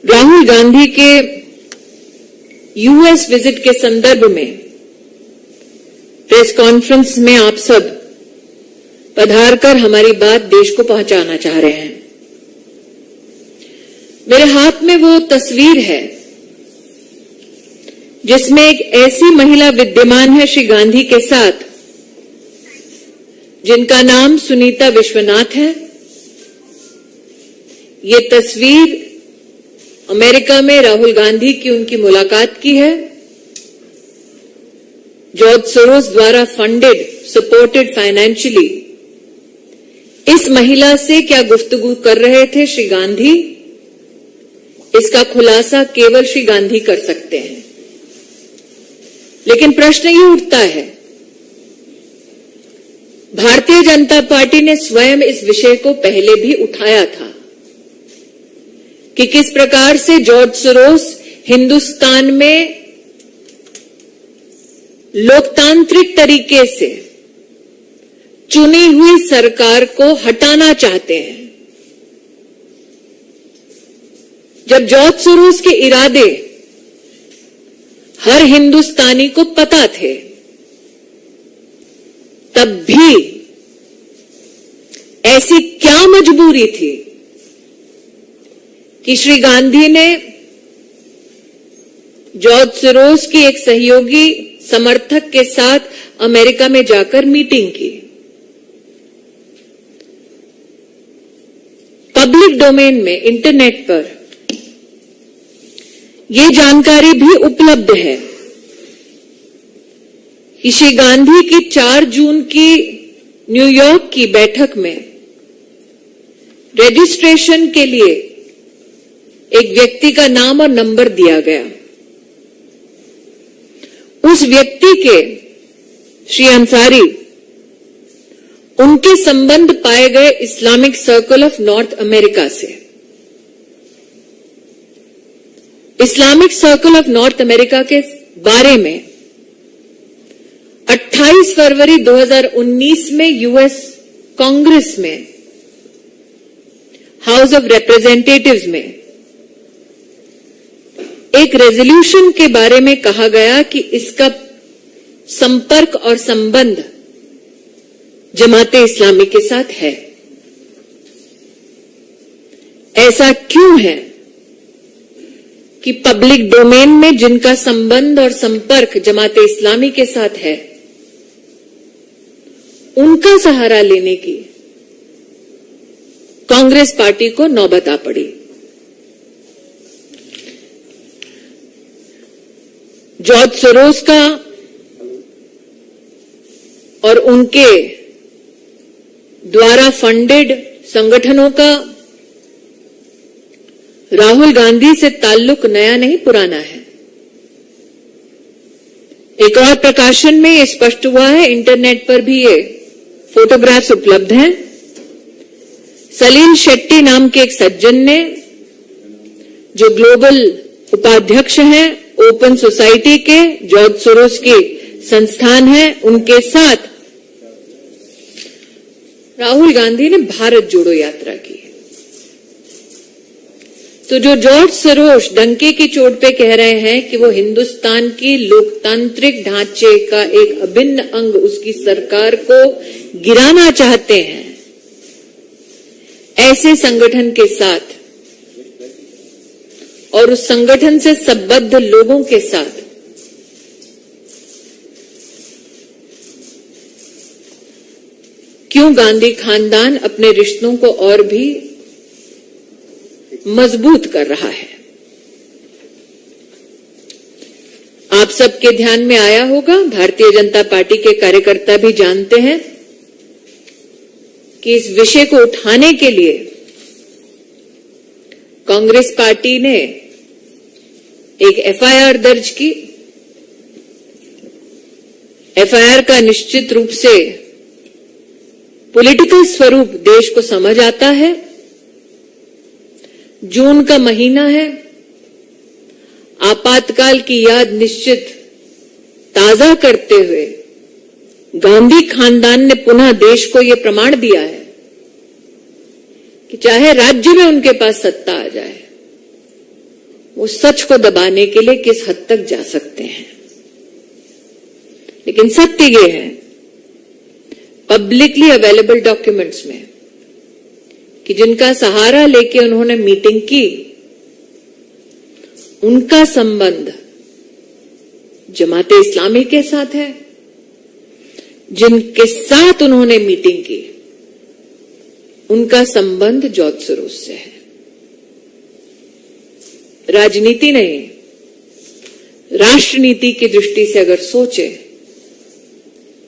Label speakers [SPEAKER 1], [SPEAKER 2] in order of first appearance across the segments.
[SPEAKER 1] राहुल गांधी के US visit के संदर्भ में प्रेस कॉन्फ्रेंस में आप सब पधारकर हमारी बात देश को पहुंचाना चाह रहे हैं। मेरे हाथ में वो तस्वीर है जिसमें एक ऐसी महिला विद्यमान है श्री गांधी के साथ जिनका नाम सुनीता विश्वनाथ है। ये तस्वीर अमेरिका में राहुल गांधी की उनकी मुलाकात की है। जॉर्ज सोरोस द्वारा फंडेड, सपोर्टेड फाइनेंशियली इस महिला से क्या गुफ्तगू कर रहे थे श्री गांधी, इसका खुलासा केवल श्री गांधी कर सकते हैं। लेकिन प्रश्न ये उठता है, भारतीय जनता पार्टी ने स्वयं इस विषय को पहले भी उठाया था कि किस प्रकार से जॉर्ज सोरोस हिंदुस्तान में लोकतांत्रिक तरीके से चुनी हुई सरकार को हटाना चाहते हैं। जब जॉर्ज सोरोस के इरादे हर हिंदुस्तानी को पता थे, तब भी ऐसी क्या मजबूरी थी कि श्री गांधी ने जॉर्ज सोरोस की एक सहयोगी समर्थक के साथ अमेरिका में जाकर मीटिंग की। पब्लिक डोमेन में, इंटरनेट पर यह जानकारी भी उपलब्ध है कि श्री गांधी की 4 जून की न्यूयॉर्क की बैठक में रजिस्ट्रेशन के लिए एक व्यक्ति का नाम और नंबर दिया गया। उस व्यक्ति के, श्री अंसारी, उनके संबंध पाए गए Islamic circle of north America से। Islamic circle of north America के बारे में 28 फरवरी 2019 में यूएस कांग्रेस में, हाउस ऑफ रिप्रेजेंटेटिव्स में एक रेजोल्यूशन के बारे में कहा गया कि इसका संपर्क और संबंध जमाते इस्लामी के साथ है। ऐसा क्यों है कि पब्लिक डोमेन में जिनका संबंध और संपर्क जमाते इस्लामी के साथ है, उनका सहारा लेने की कांग्रेस पार्टी को नौबत आ पड़ी। जॉर्ज सोरोस का और उनके द्वारा फंडेड संगठनों का राहुल गांधी से ताल्लुक नया नहीं, पुराना है। एक और प्रकाशन में यह स्पष्ट हुआ है, इंटरनेट पर भी ये फोटोग्राफ्स उपलब्ध हैं। सलील शेट्टी नाम के एक सज्जन ने, जो ग्लोबल उपाध्यक्ष हैं ओपन सोसाइटी के, जॉर्ज सोरोस के संस्थान है, उनके साथ राहुल गांधी ने भारत जोड़ो यात्रा की। तो जो जॉर्ज सोरोस डंके की चोट पे कह रहे हैं कि वो हिंदुस्तान की लोकतांत्रिक ढांचे का एक अभिन्न अंग, उसकी सरकार को गिराना चाहते हैं, ऐसे संगठन के साथ और उस संगठन से संबद्ध लोगों के साथ क्यों गांधी खानदान अपने रिश्तों को और भी मजबूत कर रहा है? आप सबके ध्यान में आया होगा, भारतीय जनता पार्टी के कार्यकर्ता भी जानते हैं कि इस विषय को उठाने के लिए कांग्रेस पार्टी ने एक एफआईआर दर्ज की। एफआईआर का निश्चित रूप से पॉलिटिकल स्वरूप देश को समझ आता है। जून का महीना है, आपातकाल की याद निश्चित ताजा करते हुए गांधी खानदान ने पुनः देश को यह प्रमाण दिया है कि चाहे राज्य में उनके पास सत्ता आ जाए, वो सच को दबाने के लिए किस हद तक जा सकते हैं। लेकिन सत्य ये है, पब्लिकली अवेलेबल डॉक्यूमेंट्स में, कि जिनका सहारा लेके उन्होंने मीटिंग की, उनका संबंध जमाते इस्लामी के साथ है। जिनके साथ उन्होंने मीटिंग की, उनका संबंध जॉर्ज सोरोस से है। राजनीति नहीं, राष्ट्रनीति की दृष्टि से अगर सोचे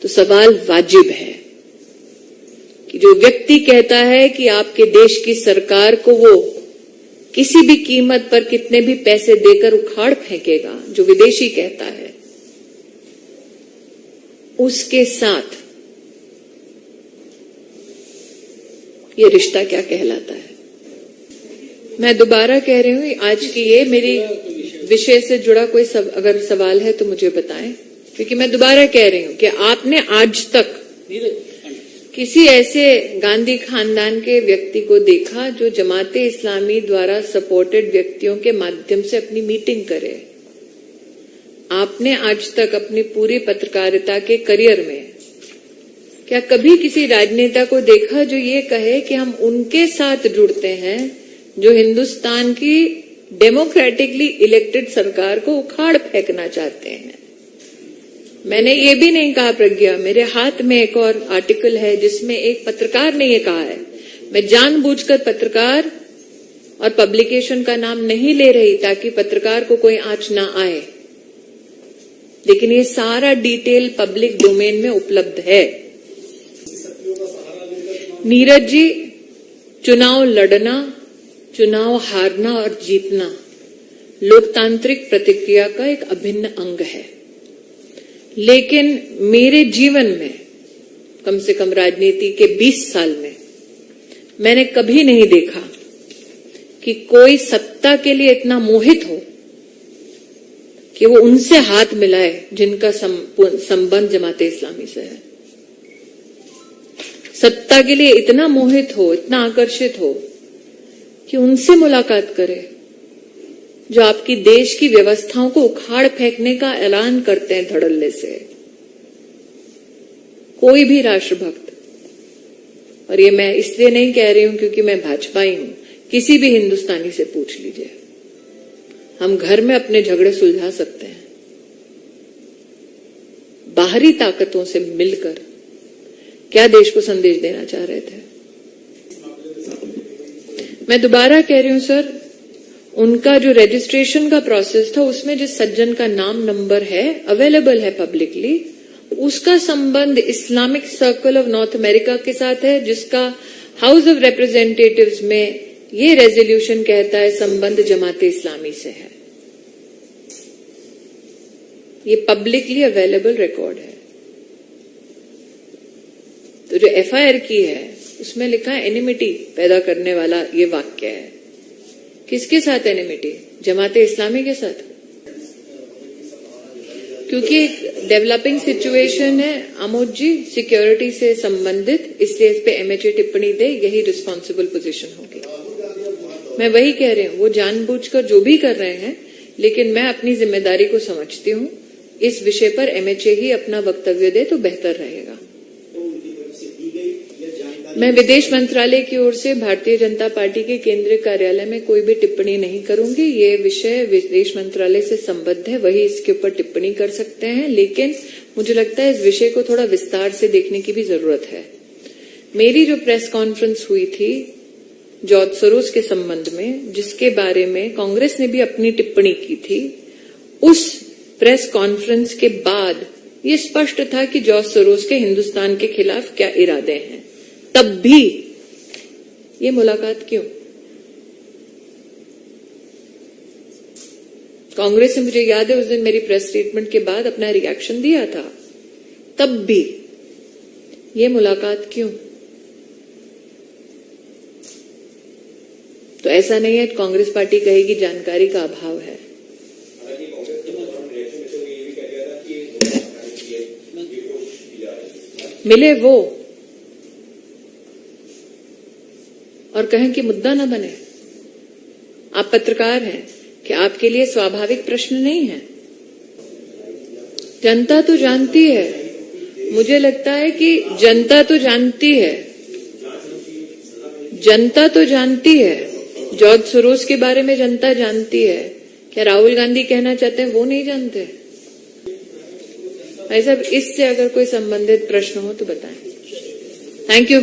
[SPEAKER 1] तो सवाल वाजिब है कि जो व्यक्ति कहता है कि आपके देश की सरकार को वो किसी भी कीमत पर कितने भी पैसे देकर उखाड़ फेंकेगा, जो विदेशी कहता है, उसके साथ ये रिश्ता क्या कहलाता है। मैं दोबारा कह रही हूं, आज की ये मेरी विषय से जुड़ा कोई अगर सवाल है तो मुझे बताएं, क्योंकि मैं दोबारा कह रही हूं कि आपने आज तक किसी ऐसे गांधी खानदान के व्यक्ति को देखा जो जमाते इस्लामी द्वारा सपोर्टेड व्यक्तियों के माध्यम से अपनी मीटिंग करे। आपने आज तक अपनी पूरी पत्रकारिता के करियर में क्या कभी किसी राजनेता को देखा जो ये कहे कि हम उनके साथ जुड़ते हैं जो हिंदुस्तान की डेमोक्रेटिकली इलेक्टेड सरकार को उखाड़ फेंकना चाहते हैं? मैंने ये भी नहीं कहा प्रज्ञा, मेरे हाथ में एक और आर्टिकल है जिसमें एक पत्रकार ने ये कहा है। मैं जानबूझकर पत्रकार और पब्लिकेशन का नाम नहीं ले रही ताकि पत्रकार को कोई आंच ना आए, लेकिन ये सारा डिटेल पब्लिक डोमेन में उपलब्ध है। नीरज जी, चुनाव लड़ना, चुनाव हारना और जीतना लोकतांत्रिक प्रतिक्रिया का एक अभिन्न अंग है, लेकिन मेरे जीवन में कम से कम राजनीति के 20 साल में मैंने कभी नहीं देखा कि कोई सत्ता के लिए इतना मोहित हो कि वो उनसे हाथ मिलाए जिनका संबंध जमाते इस्लामी से है। सत्ता के लिए इतना मोहित हो, इतना आकर्षित हो कि उनसे मुलाकात करे जो आपकी देश की व्यवस्थाओं को उखाड़ फेंकने का ऐलान करते हैं धड़ल्ले से। कोई भी राष्ट्रभक्त, और ये मैं इसलिए नहीं कह रही हूं क्योंकि मैं भाजपाई हूं, किसी भी हिंदुस्तानी से पूछ लीजिए, हम घर में अपने झगड़े सुलझा सकते हैं। बाहरी ताकतों से मिलकर क्या देश को संदेश देना चाह रहे थे? मैं दोबारा कह रही हूं सर, उनका जो रजिस्ट्रेशन का प्रोसेस था उसमें जिस सज्जन का नाम नंबर है अवेलेबल है पब्लिकली, उसका संबंध Islamic circle of north America के साथ है, जिसका हाउस ऑफ रिप्रेजेंटेटिव्स में ये रेजोल्यूशन कहता है संबंध जमाते इस्लामी से है। ये पब्लिकली अवेलेबल रिकॉर्ड है। तो जो एफआईआर की है उसमें लिखा है एनिमिटी पैदा करने वाला ये वाक्य है। किसके साथ एनिमिटी? जमाते इस्लामी के साथ, क्योंकि एक डेवलपिंग सिचुएशन है आमोद जी, सिक्योरिटी से संबंधित, इसलिए इस पे एमएचए टिप्पणी दे, यही रिस्पॉन्सिबल पोजीशन होगी। मैं वही कह रही हूं, वो जानबूझकर जो भी कर रहे हैं, लेकिन मैं अपनी जिम्मेदारी को समझती हूं। इस विषय पर एमएचए ही अपना वक्तव्य दे तो बेहतर रहेगा। मैं विदेश मंत्रालय की ओर से भारतीय जनता पार्टी के केंद्रीय कार्यालय में कोई भी टिप्पणी नहीं करूंगी। ये विषय विदेश मंत्रालय से संबद्ध है, वही इसके ऊपर टिप्पणी कर सकते हैं, लेकिन मुझे लगता है इस विषय को थोड़ा विस्तार से देखने की भी जरूरत है। मेरी जो प्रेस कॉन्फ्रेंस हुई थी जॉर्ज सोरोस के संबंध में, जिसके बारे में कांग्रेस ने भी अपनी टिप्पणी की थी, उस प्रेस कॉन्फ्रेंस के बाद ये स्पष्ट था कि जॉर्ज सोरोस के हिंदुस्तान के खिलाफ क्या इरादे हैं। तब भी ये मुलाकात क्यों? कांग्रेस ने, मुझे याद है, उस दिन मेरी प्रेस स्टेटमेंट के बाद अपना रिएक्शन दिया था। तब भी ये मुलाकात क्यों? तो ऐसा नहीं है कांग्रेस पार्टी कहेगी जानकारी का अभाव है। मिले वो और कहें कि मुद्दा ना बने। आप पत्रकार हैं, कि आपके लिए स्वाभाविक प्रश्न नहीं है। जनता तो जानती है, मुझे लगता है कि जनता तो जानती है, जनता तो जानती है। जॉर्ज सोरोस के बारे में जनता जानती है। क्या राहुल गांधी कहना चाहते हैं वो नहीं जानते? भाई साहब, इससे अगर कोई संबंधित प्रश्न हो तो बताएं। Thank you.